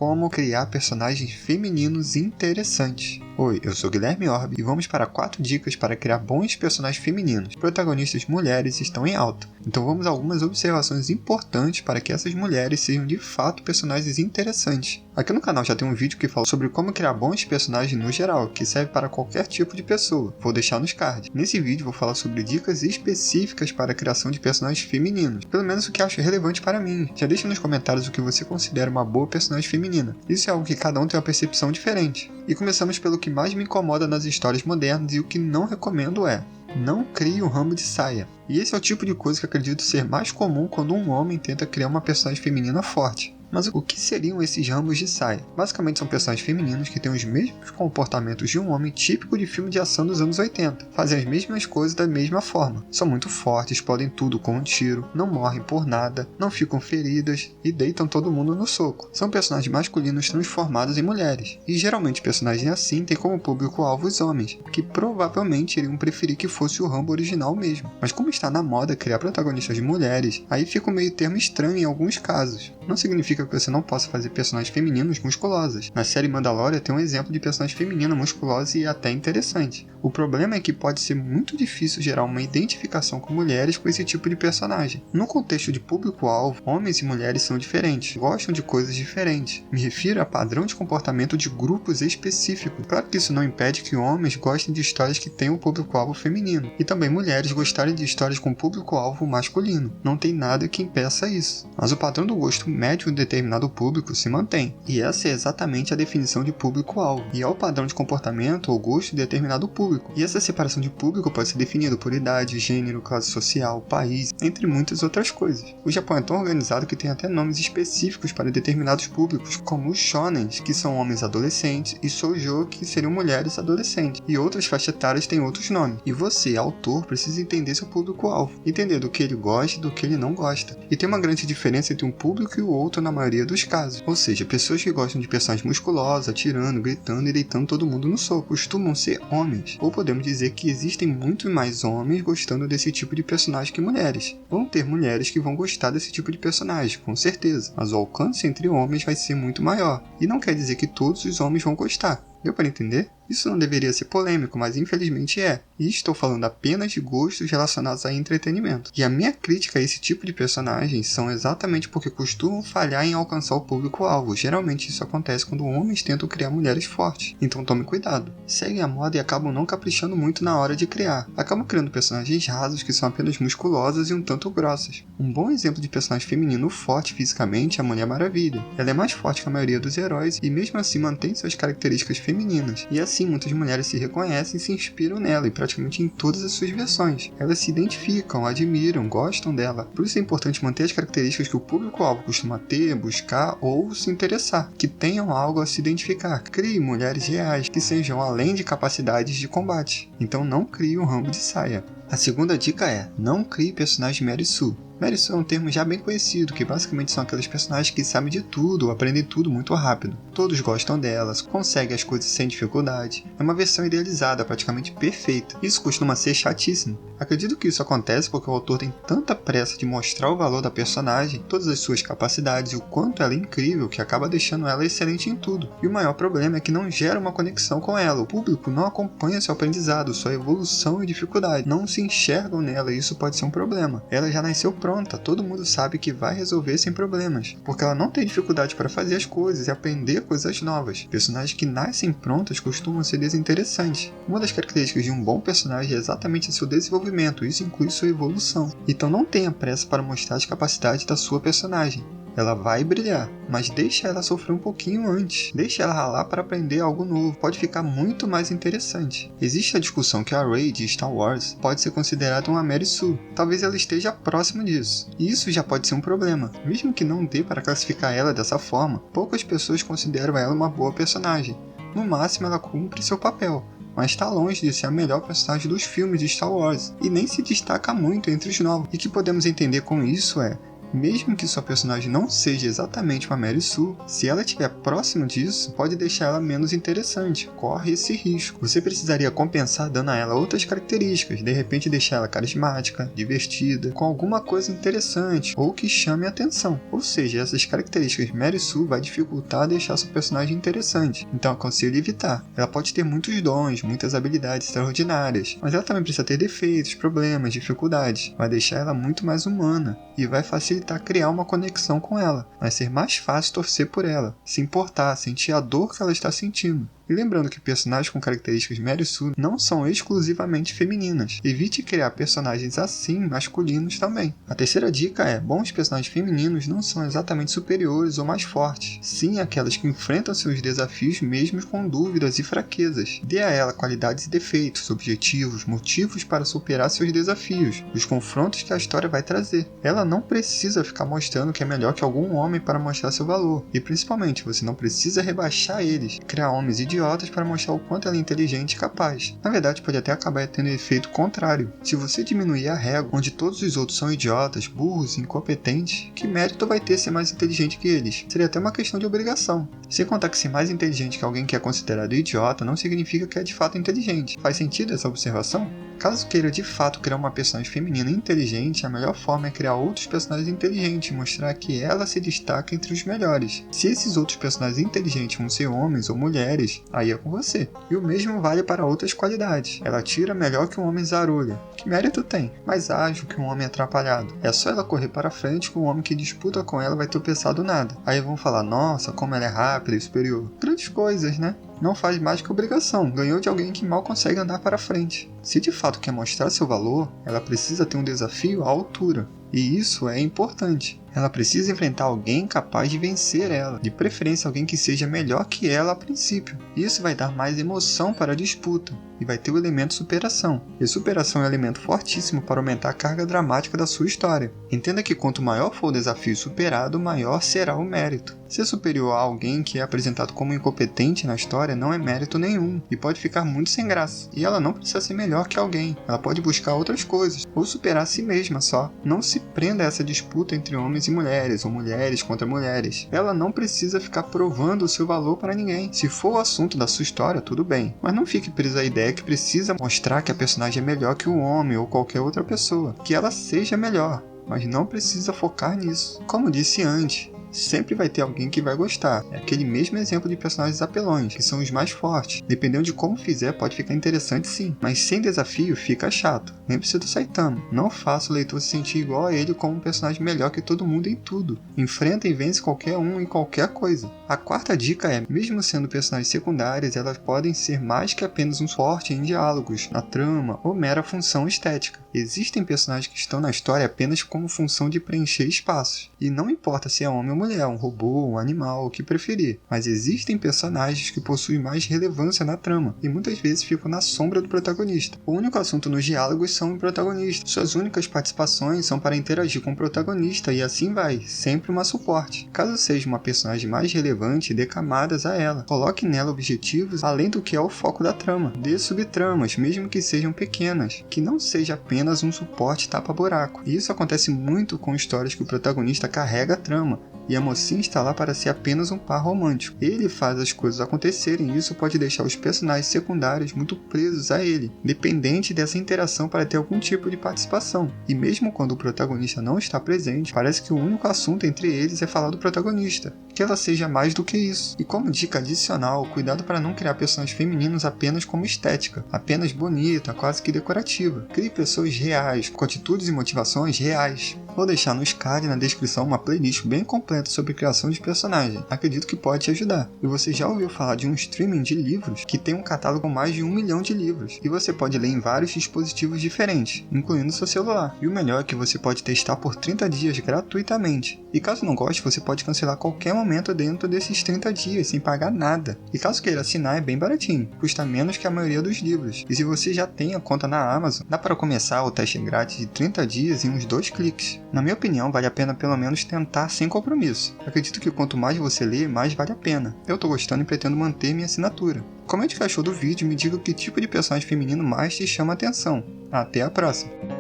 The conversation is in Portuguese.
como criar personagens femininos interessantes. Oi, eu sou Guilherme Orbe e vamos para 4 dicas para criar bons personagens femininos. Protagonistas mulheres estão em alta, então vamos a algumas observações importantes para que essas mulheres sejam de fato personagens interessantes. Aqui no canal já tem um vídeo que fala sobre como criar bons personagens no geral, que serve para qualquer tipo de pessoa. Vou deixar nos cards. Nesse vídeo vou falar sobre dicas específicas para a criação de personagens femininos, pelo menos o que acho relevante para mim. Já deixa nos comentários o que você considera uma boa personagem feminina. Isso é algo que cada um tem uma percepção diferente. E começamos pelo que mais me incomoda nas histórias modernas e o que não recomendo é: não crie um ramo de saia. E esse é o tipo de coisa que acredito ser mais comum quando um homem tenta criar uma personagem feminina forte. Mas o que seriam esses ramos de saia? Basicamente são personagens femininos que têm os mesmos comportamentos de um homem típico de filme de ação dos anos 80. Fazem as mesmas coisas da mesma forma. São muito fortes, explodem tudo com um tiro, não morrem por nada, não ficam feridas e deitam todo mundo no soco. São personagens masculinos transformados em mulheres. E geralmente personagens assim têm como público-alvo os homens, que provavelmente iriam preferir que fosse o Rambo original mesmo. Mas como está na moda criar protagonistas de mulheres, aí fica um meio termo estranho em alguns casos. Não significa que você não possa fazer personagens femininos musculosas. Na série Mandalorian tem um exemplo de personagem feminina musculosa e até interessante. O problema é que pode ser muito difícil gerar uma identificação com mulheres com esse tipo de personagem. No contexto de público-alvo, homens e mulheres são diferentes, gostam de coisas diferentes. Me refiro a padrão de comportamento de grupos específicos. Claro que isso não impede que homens gostem de histórias que tenham um público-alvo feminino, e também mulheres gostarem de histórias com público-alvo masculino. Não tem nada que impeça isso. Mas o padrão do gosto médio de determinado público se mantém. E essa é exatamente a definição de público-alvo. E é o padrão de comportamento ou gosto de determinado público. E essa separação de público pode ser definida por idade, gênero, classe social, país, entre muitas outras coisas. O Japão é tão organizado que tem até nomes específicos para determinados públicos, como os shonens, que são homens adolescentes, e shoujo, que seriam mulheres adolescentes. E outras faixas etárias têm outros nomes. E você, autor, precisa entender seu público-alvo. Entender do que ele gosta e do que ele não gosta. E tem uma grande diferença entre um público e o outro na maioria dos casos. Ou seja, pessoas que gostam de personagens musculosas, atirando, gritando e deitando todo mundo no soco, costumam ser homens. Ou podemos dizer que existem muito mais homens gostando desse tipo de personagem que mulheres. Vão ter mulheres que vão gostar desse tipo de personagem, com certeza, mas o alcance entre homens vai ser muito maior. E não quer dizer que todos os homens vão gostar. Deu para entender? Isso não deveria ser polêmico, mas infelizmente é. E estou falando apenas de gostos relacionados a entretenimento. E a minha crítica a esse tipo de personagens são exatamente porque costumam falhar em alcançar o público-alvo. Geralmente isso acontece quando homens tentam criar mulheres fortes. Então tome cuidado. Seguem a moda e acabam não caprichando muito na hora de criar. Acabam criando personagens rasos que são apenas musculosas e um tanto grossas. Um bom exemplo de personagem feminino forte fisicamente é a Mulher Maravilha. Ela é mais forte que a maioria dos heróis e mesmo assim mantém suas características femininas. E assim muitas mulheres se reconhecem e se inspiram nela e praticamente em todas as suas versões. Elas se identificam, admiram, gostam dela. Por isso é importante manter as características que o público-alvo costuma ter, buscar ou se interessar, que tenham algo a se identificar. Crie mulheres reais que sejam além de capacidades de combate. Então não crie um ramo de saia. A segunda dica é: não crie personagem Mary Sue. Mary Sue é um termo já bem conhecido, que basicamente são aqueles personagens que sabem de tudo ou aprendem tudo muito rápido. Todos gostam delas, conseguem as coisas sem dificuldade. É uma versão idealizada, praticamente perfeita. Isso costuma ser chatíssimo. Acredito que isso acontece porque o autor tem tanta pressa de mostrar o valor da personagem, todas as suas capacidades e o quanto ela é incrível, que acaba deixando ela excelente em tudo. E o maior problema é que não gera uma conexão com ela. O público não acompanha seu aprendizado, sua evolução e dificuldade. Não se enxergam nela e isso pode ser um problema. Ela já nasceu pronta, todo mundo sabe que vai resolver sem problemas, porque ela não tem dificuldade para fazer as coisas e aprender coisas novas. Personagens que nascem prontas costumam ser desinteressantes. Uma das características de um bom personagem é exatamente seu desenvolvimento, isso inclui sua evolução. Então não tenha pressa para mostrar as capacidades da sua personagem. Ela vai brilhar, mas deixa ela sofrer um pouquinho antes. Deixa ela ralar para aprender algo novo. Pode ficar muito mais interessante. Existe a discussão que a Rey de Star Wars pode ser considerada uma Mary Sue. Talvez ela esteja próximo disso. E isso já pode ser um problema. Mesmo que não dê para classificar ela dessa forma, poucas pessoas consideram ela uma boa personagem. No máximo ela cumpre seu papel, mas está longe de ser a melhor personagem dos filmes de Star Wars, e nem se destaca muito entre os novos. E o que podemos entender com isso é: Mesmo que sua personagem não seja exatamente uma Mary Sue, se ela estiver próximo disso, pode deixar ela menos interessante, corre esse risco. Você precisaria compensar dando a ela outras características, de repente deixar ela carismática, divertida, com alguma coisa interessante ou que chame a atenção. Ou seja, essas características Mary Sue vai dificultar deixar seu personagem interessante, então aconselho evitar. Ela pode ter muitos dons, muitas habilidades extraordinárias, mas ela também precisa ter defeitos, problemas, dificuldades. Vai deixar ela muito mais humana e vai facilitar criar uma conexão com ela. Vai ser mais fácil torcer por ela, se importar, sentir a dor que ela está sentindo. E lembrando que personagens com características Mary Sue não são exclusivamente femininas. Evite criar personagens assim masculinos também. A terceira dica é: bons personagens femininos não são exatamente superiores ou mais fortes. Sim, aquelas que enfrentam seus desafios mesmo com dúvidas e fraquezas. Dê a ela qualidades e defeitos, objetivos, motivos para superar seus desafios, os confrontos que a história vai trazer. Ela não precisa ficar mostrando que é melhor que algum homem para mostrar seu valor. E principalmente, você não precisa rebaixar eles, criar homens idiotas para mostrar o quanto ela é inteligente e capaz. Na verdade, pode até acabar tendo efeito contrário. Se você diminuir a régua, onde todos os outros são idiotas, burros e incompetentes, que mérito vai ter ser mais inteligente que eles? Seria até uma questão de obrigação. Sem contar que ser mais inteligente que alguém que é considerado idiota não significa que é de fato inteligente. Faz sentido essa observação? Caso queira de fato criar uma personagem feminina inteligente, a melhor forma é criar outros personagens inteligentes e mostrar que ela se destaca entre os melhores. Se esses outros personagens inteligentes vão ser homens ou mulheres, aí é com você. E o mesmo vale para outras qualidades. Ela atira melhor que um homem zarulha. Que mérito tem? Mais ágil que um homem atrapalhado. É só ela correr para frente que o homem que disputa com ela vai tropeçar do nada. Aí vão falar: nossa, como ela é rápida e superior. Grandes coisas, né? Não faz mais que obrigação, ganhou de alguém que mal consegue andar para frente. Se de fato quer mostrar seu valor, ela precisa ter um desafio à altura. E isso é importante. Ela precisa enfrentar alguém capaz de vencer ela, de preferência alguém que seja melhor que ela a princípio. Isso vai dar mais emoção para a disputa e vai ter o elemento superação. E superação é um elemento fortíssimo para aumentar a carga dramática da sua história. Entenda que quanto maior for o desafio superado, maior será o mérito. Ser superior a alguém que é apresentado como incompetente na história não é mérito nenhum e pode ficar muito sem graça. E ela não precisa ser melhor que alguém, ela pode buscar outras coisas ou superar a si mesma só. Não se prenda a essa disputa entre homens e mulheres ou mulheres contra mulheres. Ela não precisa ficar provando o seu valor para ninguém. Se for o assunto da sua história, tudo bem, mas não fique preso à ideia que precisa mostrar que a personagem é melhor que o homem ou qualquer outra pessoa. Que ela seja melhor, mas não precisa focar nisso. Como disse antes, sempre vai ter alguém que vai gostar. É aquele mesmo exemplo de personagens apelões, que são os mais fortes. Dependendo de como fizer, pode ficar interessante sim, mas sem desafio fica chato. Lembre-se do Saitama. Não faça o leitor se sentir igual a ele como um personagem melhor que todo mundo em tudo. Enfrenta e vence qualquer um em qualquer coisa. A quarta dica é: mesmo sendo personagens secundárias, elas podem ser mais que apenas um suporte em diálogos, na trama ou mera função estética. Existem personagens que estão na história apenas como função de preencher espaços. E não importa se é homem ou mulher, um robô, um animal, o que preferir. Mas existem personagens que possuem mais relevância na trama e muitas vezes ficam na sombra do protagonista. O único assunto nos diálogos são o protagonista. Suas únicas participações são para interagir com o protagonista e assim vai, sempre uma suporte. Caso seja uma personagem mais relevante, dê camadas a ela. Coloque nela objetivos além do que é o foco da trama. Dê subtramas, mesmo que sejam pequenas, que não seja apenas um suporte tapa-buraco. E isso acontece muito com histórias que o protagonista carrega a trama e a mocinha está lá para ser apenas um par romântico. Ele faz as coisas acontecerem e isso pode deixar os personagens secundários muito presos a ele, dependente dessa interação para ter algum tipo de participação. E mesmo quando o protagonista não está presente, parece que o único assunto entre eles é falar do protagonista, que ela seja mais do que isso. E como dica adicional, cuidado para não criar personagens femininos apenas como estética, apenas bonita, quase que decorativa. Crie pessoas reais, com atitudes e motivações reais. Vou deixar no card na descrição uma playlist bem completa sobre criação de personagem. Acredito que pode te ajudar. E você já ouviu falar de um streaming de livros que tem um catálogo com mais de 1 milhão de livros. E você pode ler em vários dispositivos diferentes, incluindo seu celular. E o melhor é que você pode testar por 30 dias gratuitamente. E caso não goste, você pode cancelar a qualquer momento dentro desses 30 dias, sem pagar nada. E caso queira assinar, é bem baratinho. Custa menos que a maioria dos livros. E se você já tem a conta na Amazon, dá para começar o teste grátis de 30 dias em uns 2 cliques. Na minha opinião, vale a pena pelo menos tentar sem compromisso. Acredito que quanto mais você lê, mais vale a pena. Eu tô gostando e pretendo manter minha assinatura. Comente o que achou do vídeo e me diga que tipo de personagem feminino mais te chama a atenção. Até a próxima!